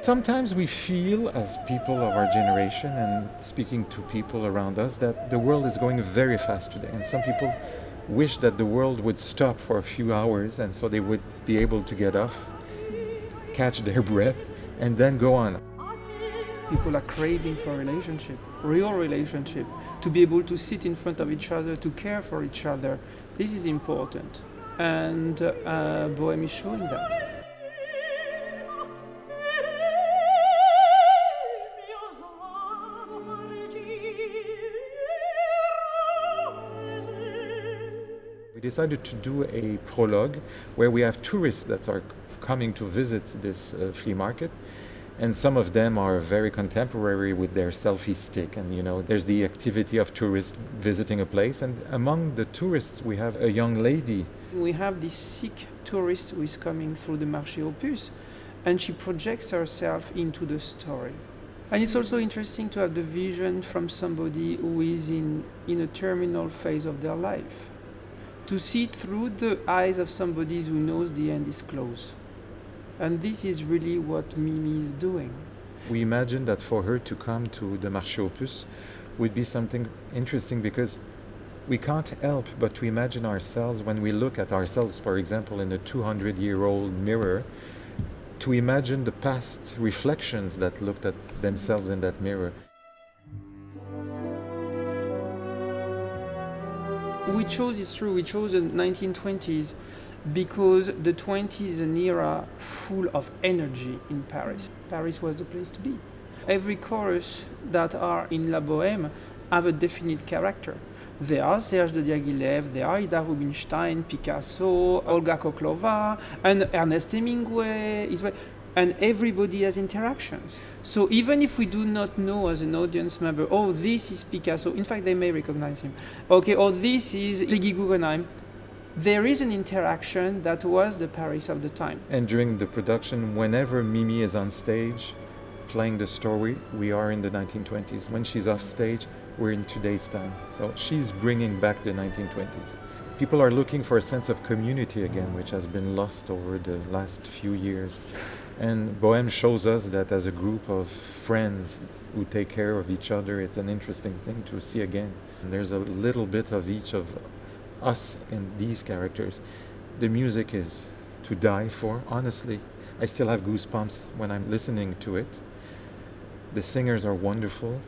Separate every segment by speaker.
Speaker 1: Sometimes we feel, as people of our generation and speaking to people around us, that the world is going very fast today. And some people wish that the world would stop for a few hours and so they would be able to get off, catch their breath, and then go on.
Speaker 2: People are craving for relationship, real relationship, to be able to sit in front of each other, to care for each other. This is important. And bohème is showing that.
Speaker 1: We decided to do a prologue where we have tourists that are coming to visit this flea market, and some of them are very contemporary with their selfie stick, and there's the activity of tourists visiting a place, and among the tourists we have a young lady.
Speaker 2: We have this sick tourist who is coming through the Marché aux Puces, and she projects herself into the story. And it's also interesting to have the vision from somebody who is in a terminal phase of their life, to see it through the eyes of somebody who knows the end is close. And this is really what Mimì is doing.
Speaker 1: We imagine that for her to come to the Marché aux Puces would be something interesting, because we can't help but to imagine ourselves when we look at ourselves, for example, in a 200-year-old mirror, to imagine the past reflections that looked at themselves in that mirror.
Speaker 2: We chose the 1920s because the 20s is an era full of energy in Paris. Paris was the place to be. Every chorus that are in La Bohème have a definite character. There are Serge de Diaghilev, there are Ida Rubinstein, Picasso, Olga Koklova, and Ernest Hemingway, and everybody has interactions. So even if we do not know as an audience member, oh, this is Picasso, in fact they may recognize him, okay, or this is Iggy Guggenheim, there is an interaction that was the Paris of the time.
Speaker 1: And during the production, whenever Mimì is on stage playing the story, we are in the 1920s. When she's off stage, we're in today's time. So she's bringing back the 1920s. People are looking for a sense of community again, which has been lost over the last few years. And bohème shows us that as a group of friends who take care of each other, it's an interesting thing to see again. And there's a little bit of each of us in these characters. The music is to die for, honestly. I still have goosebumps when I'm listening to it. The singers are wonderful.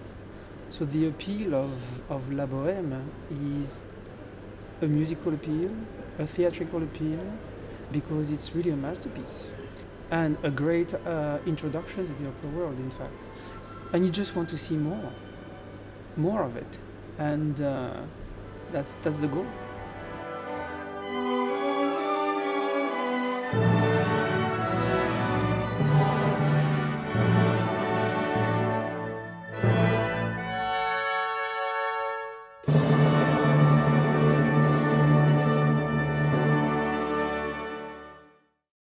Speaker 2: So the appeal of La Bohème is a musical appeal, a theatrical appeal, because it's really a masterpiece and a great introduction to the opera world, in fact. And you just want to see more of it, and that's the goal.